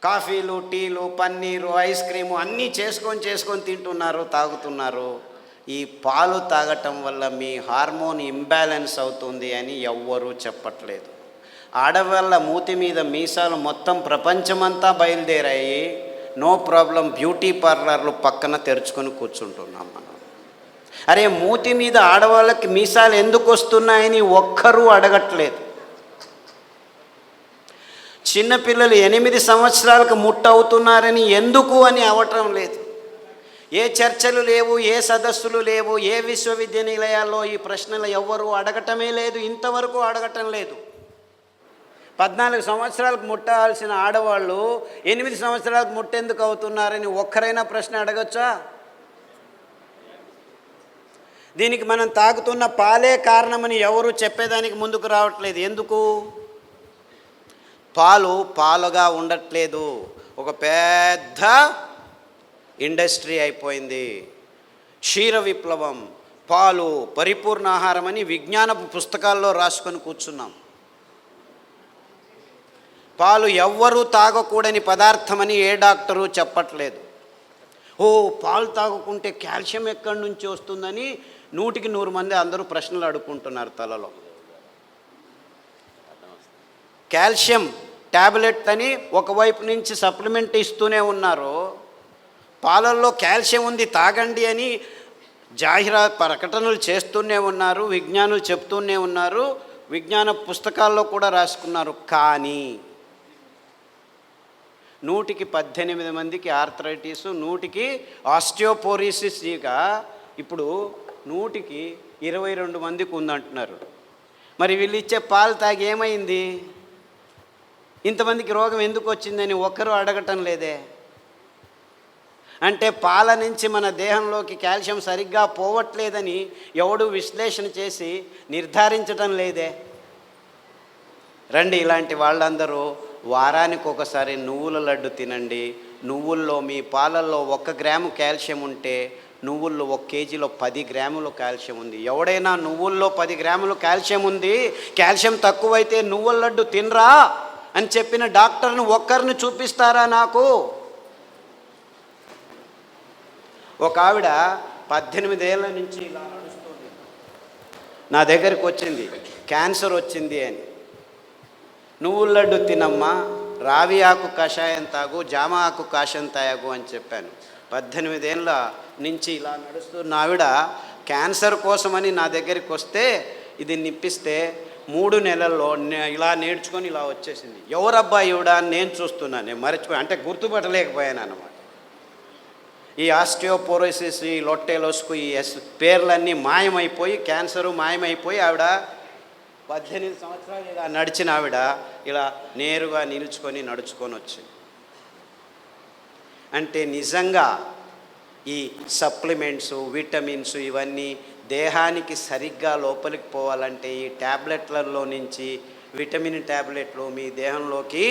కాఫీలు, టీలు, paneer, ice cream అన్నీ చేసుకొని తింటున్నారు, తాగుతున్నారు. ఈ పాలు తాగటం వల్ల మీ హార్మోన్ ఇంబ్యాలెన్స్ అవుతుంది అని ఎవ్వరూ చెప్పట్లేదు. ఆడవాళ్ళ మూతి మీద మీసాలు మొత్తం ప్రపంచమంతా బయలుదేరాయి. నో ప్రాబ్లం, బ్యూటీ పార్లర్లు పక్కన తెరుచుకొని కూర్చుంటున్నాం మనం. అరే, మూతి మీద ఆడవాళ్ళకి మీసాలు ఎందుకు వస్తున్నాయని ఒక్కరూ అడగట్లేదు. చిన్నపిల్లలు 8 సంవత్సరాలకు ముట్టవుతున్నారని ఎందుకు అని అవటం లేదు. ఏ చర్చలు లేవు, ఏ సదస్సులు లేవు, ఏ విశ్వవిద్యానిలయాల్లో ఈ ప్రశ్నలు ఎవ్వరూ అడగటమే లేదు, ఇంతవరకు అడగటం లేదు. 14 సంవత్సరాలకు ముట్టాల్సిన ఆడవాళ్ళు 8 సంవత్సరాలకు ముట్టెందుకు అవుతున్నారని ఒక్కరైనా ప్రశ్న అడగచ్చా? దీనికి మనం తాగుతున్న పాలే కారణమని ఎవరు చెప్పేదానికి ముందుకు రావట్లేదు. ఎందుకు? పాలు పాలుగా ఉండట్లేదు, ఒక పెద్ద ఇండస్ట్రీ అయిపోయింది. క్షీర విప్లవం, పాలు పరిపూర్ణ ఆహారం అని విజ్ఞాన పుస్తకాల్లో రాసుకొని కూర్చున్నాం. పాలు ఎవ్వరూ తాగకూడని పదార్థమని ఏ డాక్టరు చెప్పట్లేదు. పాలు తాగకుంటే కాల్షియం ఎక్కడి నుంచి వస్తుందని 100కి 100 మంది అందరూ ప్రశ్నలు అడుక్కుంటున్నారు తలలో. కాల్షియం ట్యాబ్లెట్ అని ఒకవైపు నుంచి సప్లిమెంట్ ఇస్తూనే ఉన్నారు. పాలల్లో కాల్షియం ఉంది తాగండి అని ప్రకటనలు చేస్తూనే ఉన్నారు, విజ్ఞానులు చెప్తూనే ఉన్నారు, విజ్ఞాన పుస్తకాల్లో కూడా రాసుకున్నారు. కానీ 100కి 18 మందికి ఆర్థరైటిస్, 100కి ఆస్టియోపోరోసిస్గా ఇప్పుడు 100కి 22 మందికి ఉందంటున్నారు. మరి వీళ్ళు ఇచ్చే పాలు తాగి ఏమైంది, ఇంతమందికి రోగం ఎందుకు వచ్చిందని ఒక్కరూ అడగటం లేదే. అంటే పాల నుంచి మన దేహంలోకి కాల్షియం సరిగ్గా పోవట్లేదని ఎవడు విశ్లేషణ చేసి నిర్ధారించటం లేదే. రండి, ఇలాంటి వాళ్ళందరూ వారానికి ఒకసారి నువ్వుల లడ్డు తినండి. నువ్వుల్లో, మీ పాలల్లో 1 గ్రాము కాల్షియం ఉంటే నువ్వుల్లో 1 కేజీలో 10 గ్రాములు కాల్షియం ఉంది. ఎవడైనా నువ్వుల్లో 10 గ్రాములు కాల్షియం ఉంది, కాల్షియం తక్కువైతే నువ్వుల లడ్డు తినరా అని చెప్పిన డాక్టర్ని ఒక్కరిని చూపిస్తారా నాకు? ఒక ఆవిడ 18 ఏళ్ళ నుంచి ఇలా నడుస్తుంది, నా దగ్గరికి వచ్చింది, క్యాన్సర్ వచ్చింది అని. నువ్వుల లడ్డు తినమ్మా, రావి ఆకు కషాయం తాగు, జామ ఆకు కషాయం తాగు అని చెప్పాను. 18 ఏళ్ళ నుంచి ఇలా నడుస్తున్న ఆవిడ క్యాన్సర్ కోసమని నా దగ్గరికి వస్తే ఇది నిప్పిస్తే 3 నెలల్లో ఇలా నేర్చుకొని ఇలా వచ్చేసింది. ఎవరబ్బా ఈవిడ అని నేను చూస్తున్నాను, నేను మర్చిపోయాను, అంటే గుర్తుపట్టలేకపోయాను అన్నమాట. ఈ ఆస్టియోపోరోసిస్, ఈ లొట్టెలోస్కు, ఈ పేర్లన్నీ మాయమైపోయి, క్యాన్సరు మాయమైపోయి ఆవిడ 18 సంవత్సరాలు ఇలా నడిచిన ఆవిడ ఇలా నేరుగా నిలుచుకొని నడుచుకొని వచ్చింది. అంటే నిజంగా ఈ సప్లిమెంట్స్, విటమిన్స్ ఇవన్నీ దేహానికి సరిగ్గా లోపలికి పోవాలంటే ఈ ట్యాబ్లెట్లలో నుంచి విటమిన్ ట్యాబ్లెట్లు మీ దేహంలోకి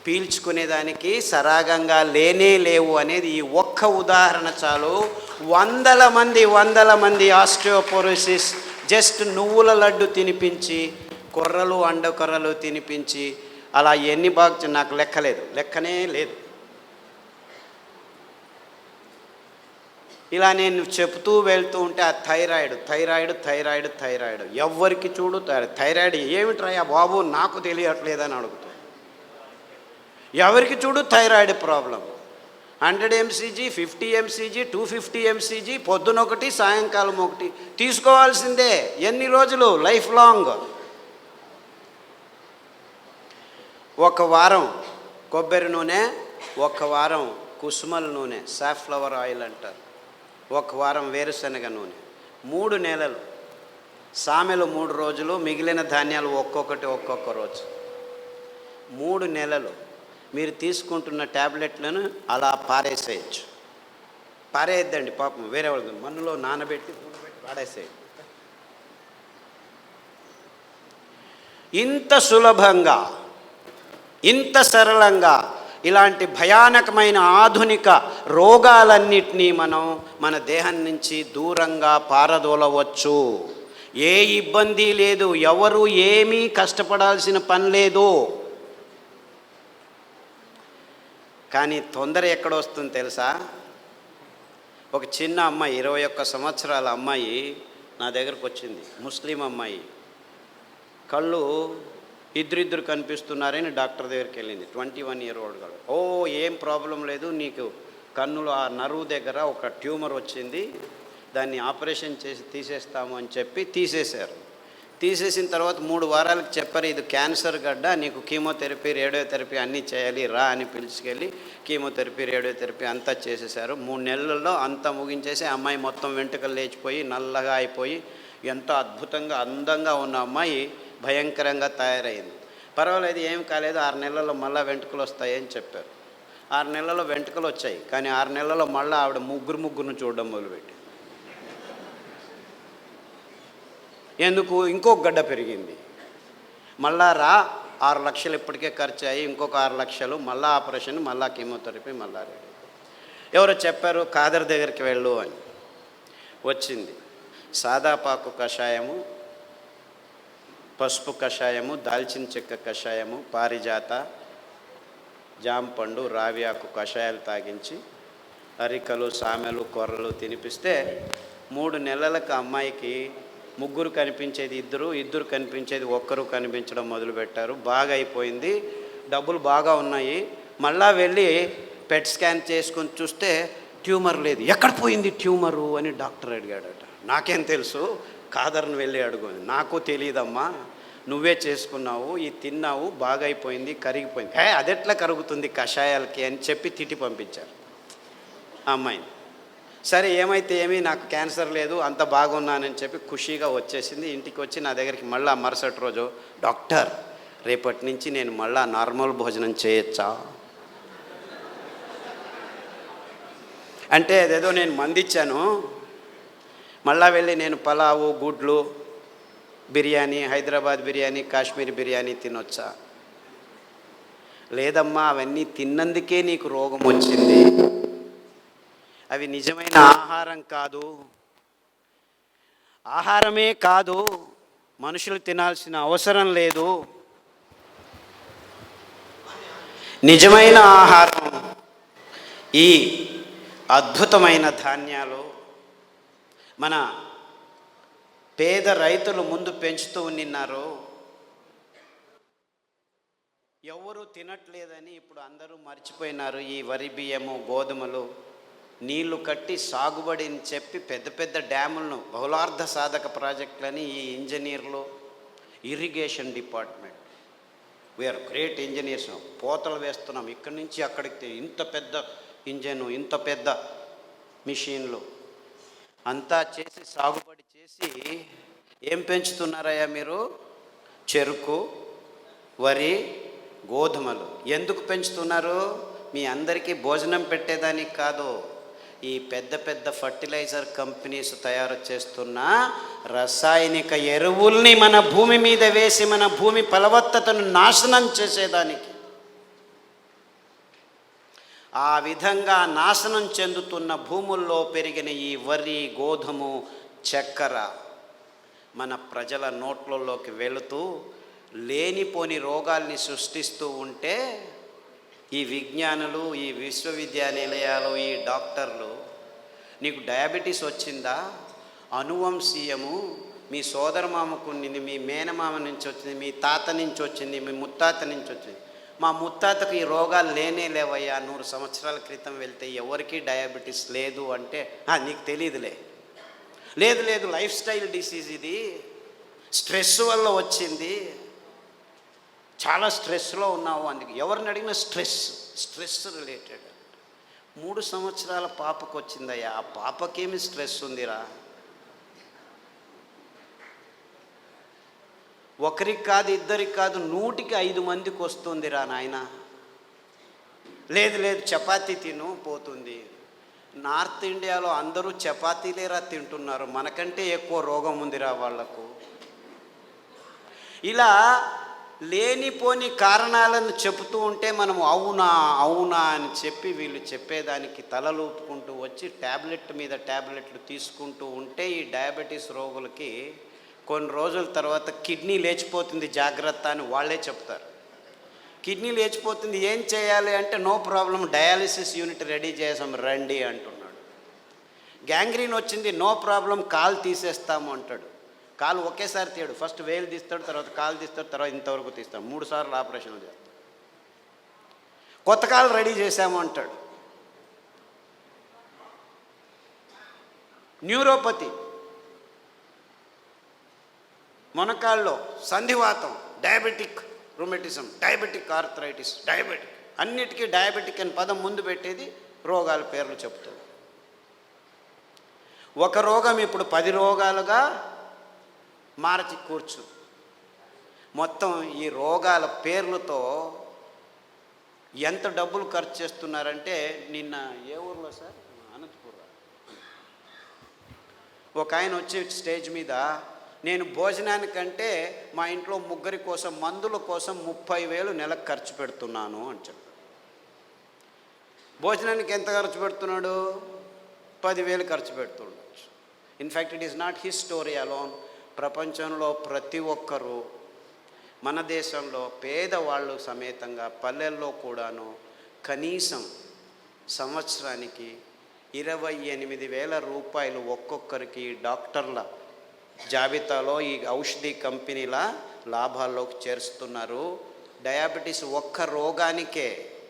పీల్చుకునేదానికి సరాగంగా లేవు అనేది ఈ ఒక్క ఉదాహరణ చాలు. వందల మంది ఆస్టియోపోరోసిస్ జస్ట్ నువ్వుల లడ్డు తినిపించి, కొర్రలు, అండకొర్రలు తినిపించి అలా ఎన్ని బాగా నాకు లెక్కనే లేదు. ఇలా నేను చెప్తూ వెళ్తూ ఉంటే ఆ థైరాయిడ్ ఎవరికి చూడు థైరాయిడ్ ఏమిట్రయ్యా బాబు నాకు తెలియట్లేదని అడుగుతాను. ఎవరికి చూడు thyroid problem. 100 mcg, 50 mcg, 250 mcg, పొద్దునొకటి సాయంకాలం ఒకటి తీసుకోవాల్సిందే. ఎన్ని రోజులు? Life long. 1 వారం కొబ్బరి నూనె, 1 వారం కుసుమల నూనె, సాఫ్లవర్ ఆయిల్ అంటారు, 1 వారం వేరుశనగ నూనె, 3 నెలలు. సామెలు 3 రోజులు, మిగిలిన ధాన్యాలు ఒక్కొక్క రోజు. 3 నెలలు మీరు తీసుకుంటున్న ట్యాబ్లెట్లను అలా పారేసేయచ్చు. పారేయద్దండి పాపం, వేరే వాళ్ళు మన్నులో నానబెట్టి పాడేసేయండి. ఇంత సులభంగా, ఇంత సరళంగా ఇలాంటి భయానకమైన ఆధునిక రోగాలన్నిటినీ మనం మన దేహం నుంచి దూరంగా పారదోలవచ్చు. ఏ ఇబ్బంది లేదు, ఎవరు ఏమీ కష్టపడాల్సిన పని లేదు. కానీ తొందర ఎక్కడ వస్తుంది తెలుసా? ఒక చిన్న అమ్మాయి 21 సంవత్సరాల అమ్మాయి నా దగ్గరకు వచ్చింది, ముస్లిం అమ్మాయి. కళ్ళు ఇద్దరిద్దరు కనిపిస్తున్నారని డాక్టర్ దగ్గరికి వెళ్ళింది. 21 year old గాడు. ఓ ఏం ప్రాబ్లం లేదు, నీకు కన్నులో ఆ నరువు దగ్గర ఒక ట్యూమర్ వచ్చింది, దాన్ని ఆపరేషన్ చేసి తీసేస్తాము అని చెప్పి తీసేశారు. తీసేసిన తర్వాత 3 వారాలకు చెప్పారు, ఇది క్యాన్సర్ గడ్డ, నీకు కీమోథెరపీ రేడియోథెరపీ అన్నీ చేయాలి రా అని పిలుచుకెళ్ళి కీమోథెరపీ రేడియోథెరపీ అంతా చేసేసారు. 3 నెలల్లో అంతా ముగించేసి అమ్మాయి మొత్తం వెంట్రుకలు లేచిపోయి నల్లగా అయిపోయి ఎంత అద్భుతంగా అందంగా ఉన్న అమ్మాయి భయంకరంగా తయారైంది. పర్వాలేదు, ఏం కాలేదు, 6 నెలల్లో మళ్ళీ వెంట్రుకలు వస్తాయని చెప్పారు. 6 నెలల్లో వెంట్రుకలు వచ్చాయి, కానీ 6 నెలల్లో మళ్ళీ ఆవిడ ముగ్గురును చూడడం మొదలుపెట్టి. ఎందుకు? ఇంకొక గడ్డ పెరిగింది. మళ్ళా 6 లక్షలు ఇప్పటికే ఖర్చు అయ్యి ఇంకొక 6 లక్షలు, మళ్ళీ ఆపరేషన్, మళ్ళీ కీమోథెరపీ, మళ్ళా రెడీ. ఎవరో చెప్పారు ఖాదర్ దగ్గరికి వెళ్ళు అని. వచ్చింది. సాదాపాకు కషాయము, పసుపు కషాయము, దాల్చిన చెక్క కషాయము, పారిజాత, జాంపండు, రావి ఆకు కషాయాలు తాగించి అరికలు, సామెలు, కొర్రలు తినిపిస్తే 3 నెలలకు అమ్మాయికి ముగ్గురు కనిపించేది ఇద్దరు కనిపించేది ఒక్కరు కనిపించడం మొదలుపెట్టారు. బాగా అయిపోయింది, డబ్బులు బాగా ఉన్నాయి. మళ్ళా వెళ్ళి పెట్ స్కాన్ చేసుకొని చూస్తే ట్యూమర్ లేదు. ఎక్కడ పోయింది ట్యూమరు అని డాక్టర్ అడిగాడట. నాకేం తెలుసు, ఖాదర్ని వెళ్ళి అడుగు. నాకు తెలియదమ్మా, నువ్వే చేసుకున్నావు, ఇది తిన్నావు, బాగా అయిపోయింది, కరిగిపోయింది. అదెట్లా కరుగుతుంది కషాయాలకి అని చెప్పి తిట్టి పంపించారు ఆ అమ్మాయిని. సరే ఏమైతే ఏమీ, నాకు క్యాన్సర్ లేదు, అంత బాగున్నానని చెప్పి ఖుషీగా వచ్చేసింది. ఇంటికి వచ్చి నా దగ్గరికి మళ్ళీ మరుసటి రోజు, డాక్టర్ రేపటి నుంచి నేను మళ్ళీ నార్మల్ భోజనం చేయొచ్చా అంటే, అదేదో నేను మందిచ్చాను, మళ్ళా వెళ్ళి నేను పలావు, గుడ్లు, బిర్యానీ, హైదరాబాద్ బిర్యానీ, కాశ్మీర్ బిర్యానీ తినొచ్చా? లేదమ్మా, అవన్నీ తిన్నందుకే నీకు రోగం వచ్చింది, అవి నిజమైన ఆహారం కాదు, ఆహారమే కాదు, మనుషులు తినాల్సిన అవసరం లేదు. నిజమైన ఆహారం ఈ అద్భుతమైన ధాన్యాలు. మన పేద రైతులు ముందు పెంచుతూ ఉన్నారు, ఎవరు తినట్లేదని ఇప్పుడు అందరూ మర్చిపోయినారు. ఈ వరి బియ్యము, గోధుమలు నీళ్లు కట్టి సాగుబడిని చెప్పి పెద్ద పెద్ద డ్యాములను, బహుళార్థ సాధక ప్రాజెక్టులని ఈ ఇంజనీర్లు, irrigation department, we are great engineers, పోతలు వేస్తున్నాం ఇక్కడి నుంచి అక్కడికి, ఇంత పెద్ద ఇంజను, ఇంత పెద్ద మిషన్లు అంతా చేసి సాగుబడి చేసి ఏం పెంచుతున్నారయ్యా మీరు? చెరుకు, వరి, గోధుమలు. ఎందుకు పెంచుతున్నారు? మీ అందరికీ భోజనం పెట్టేదానికి కాదు, ఈ పెద్ద పెద్ద ఫర్టిలైజర్ కంపెనీస్ తయారు చేస్తున్న రసాయనిక ఎరువుల్ని మన భూమి మీద వేసి మన భూమి ఫలవత్తతను నాశనం చేసేదానికి. ఆ విధంగా నాశనం చెందుతున్న భూముల్లో పెరిగిన ఈ వరి, గోధుమ, చక్కెర మన ప్రజల నోట్లలోకి వెళుతూ లేనిపోని రోగాల్ని సృష్టిస్తూ ఉంటే ఈ విజ్ఞానులు, ఈ విశ్వవిద్యానిలయాలు, ఈ డాక్టర్లు, నీకు డయాబెటీస్ వచ్చిందా, అనువంశీయము, మీ సోదరమామకు ఉండింది, మీ మేనమామ నుంచి వచ్చింది, మీ తాత నుంచి వచ్చింది, మీ ముత్తాత నుంచి వచ్చింది, మా ముత్తాతకు ఈ రోగాలు లేనే లేవయ్యా, 100 సంవత్సరాల క్రితం వెళ్తే ఎవరికీ డయాబెటీస్ లేదు అంటే నీకు తెలియదులే. లేదు లైఫ్ స్టైల్ డిసీజ్, ఇది స్ట్రెస్ వల్ల వచ్చింది, చాలా స్ట్రెస్లో ఉన్నావు, అందుకే ఎవరిని అడిగినా స్ట్రెస్ రిలేటెడ్. 3 సంవత్సరాల పాపకు వచ్చిందయ్యా, ఆ పాపకేమి స్ట్రెస్ ఉందిరా? ఒకరికి కాదు, ఇద్దరికి కాదు, 100కి 5 మందికి వస్తుందిరా నాయన. లేదు చపాతీ తిను పోతుంది. నార్త్ ఇండియాలో అందరూ చపాతీలేరా తింటున్నారు, మనకంటే ఎక్కువ రోగం ఉందిరా వాళ్లకు. ఇలా లేనిపోని కారణాలను చెబుతూ ఉంటే మనం అవునా అని చెప్పి వీళ్ళు చెప్పేదానికి తలలూపుకుంటూ వచ్చి ట్యాబ్లెట్ మీద ట్యాబ్లెట్లు తీసుకుంటూ ఉంటే ఈ డయాబెటీస్ రోగులకి కొన్ని రోజుల తర్వాత కిడ్నీ లేచిపోతుంది జాగ్రత్త అని వాళ్ళే చెప్తారు. కిడ్నీ లేచిపోతుంది, ఏం చేయాలి అంటే no problem, dialysis unit ready చేసాం రండి అంటున్నాడు. గ్యాంగ్రీన్ వచ్చింది, నో ప్రాబ్లం, కాలు తీసేస్తాము అంటాడు. కాలు ఒకేసారి తీయడు, ఫస్ట్ వేలు తీస్తాడు, తర్వాత కాలు తీస్తాడు, తర్వాత ఇంతవరకు తీస్తాడు, 3 సార్లు ఆపరేషన్లు చేస్తాడు. కొత్త కాలు రెడీ చేశాము అంటాడు. న్యూరోపతి, మొనకాళ్ళలో సంధివాతం, diabetic rheumatism, diabetic arthritis, diabetic, అన్నిటికీ డయాబెటిక్ అని పదం ముందు పెట్టేది రోగాల పేర్లు చెప్తుంది. ఒక రోగం ఇప్పుడు 10 రోగాలుగా మార్చి కూర్చు. మొత్తం ఈ రోగాల పేర్లతో ఎంత డబ్బులు ఖర్చు చేస్తున్నారంటే, నిన్న ఏ ఊర్లో సార్, అనంతపురం, ఒక ఆయన వచ్చి స్టేజ్ మీద, నేను భోజనానికంటే మా ఇంట్లో 3 కోసం మందుల కోసం 30,000 నెలకు ఖర్చు పెడుతున్నాను అని చెప్పాడు. భోజనానికి ఎంత ఖర్చు పెడుతున్నాడు? 10,000 ఖర్చు పెడుతుండొచ్చు. In fact it is not his story alone. ప్రపంచంలో ప్రతి ఒక్కరూ, మన దేశంలో పేదవాళ్ళు సమేతంగా పల్లెల్లో కూడాను కనీసం సంవత్సరానికి 28,000 రూపాయలు ఒక్కొక్కరికి డాక్టర్ల జాబితాలో ఈ ఔషధి కంపెనీల లాభాల్లోకి చేరుస్తున్నారు. డయాబెటీస్ ఒక్క రోగానికే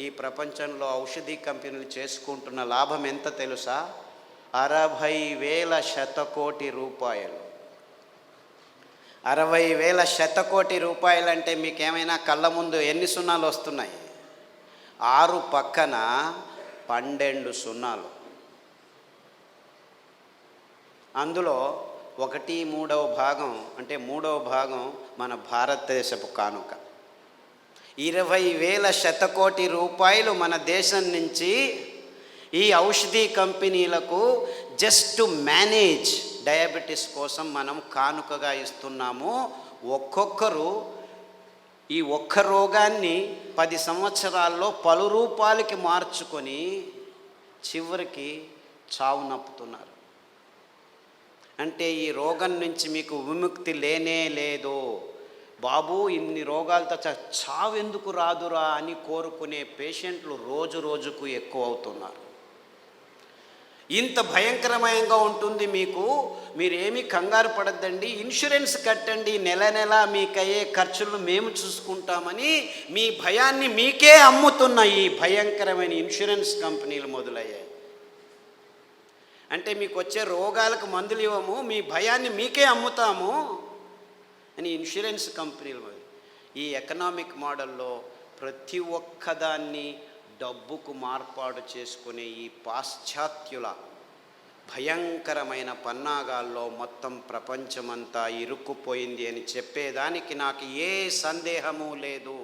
ఈ ప్రపంచంలో ఔషధి కంపెనీలు చేసుకుంటున్న లాభం ఎంత తెలుసా? 60,000 శతకోటి రూపాయలు. 60,000 శతకోటి రూపాయలు అంటే మీకేమైనా కళ్ళ ముందు ఎన్ని సున్నాలు వస్తున్నాయి? 6 పక్కన 12 సున్నాలు. అందులో 1/3 భాగం అంటే 3వ భాగం మన భారతదేశపు కానుక. 20,000 శతకోటి రూపాయలు మన దేశం నుంచి ఈ ఔషధి కంపెనీలకు జస్ట్ టు మేనేజ్ డయాబెటీస్ కోసం మనం కానుకగా ఇస్తున్నాము. ఒక్కొక్కరు ఈ ఒక్క రోగాన్ని 10 సంవత్సరాల్లో పలు రూపాలకి మార్చుకొని చివరికి చావు నప్పుతున్నారు. అంటే ఈ రోగం నుంచి మీకు విముక్తి లేనే లేదు. బాబు ఇన్ని రోగాలతో చావు ఎందుకు రాదురా అని కోరుకునే పేషెంట్లు రోజు రోజుకు ఎక్కువ అవుతున్నారు. ఇంత భయంకరమయంగా ఉంటుంది మీకు. మీరేమీ కంగారు పడద్దండి, ఇన్సూరెన్స్ కట్టండి, నెల నెల మీకు అయ్యే ఖర్చులను మేము చూసుకుంటామని మీ భయాన్ని మీకే అమ్ముతున్న ఈ భయంకరమైన ఇన్సూరెన్స్ కంపెనీలు మొదలయ్యాయి. అంటే మీకు వచ్చే రోగాలకు మందులు ఇవ్వము, మీ భయాన్ని మీకే అమ్ముతాము అని ఇన్సూరెన్స్ కంపెనీలు. ఈ ఎకనామిక్ మోడల్లో ప్రతి ఒక్కదాన్ని డబ్బుకు మార్పాటు చేసుకునే ఈ పాశ్చాత్యుల భయంకరమైన పన్నాగాల్లో మొత్తం ప్రపంచమంతా ఇరుక్కుపోయింది అని చెప్పేదానికి నాకు ఏ సందేహము లేదు.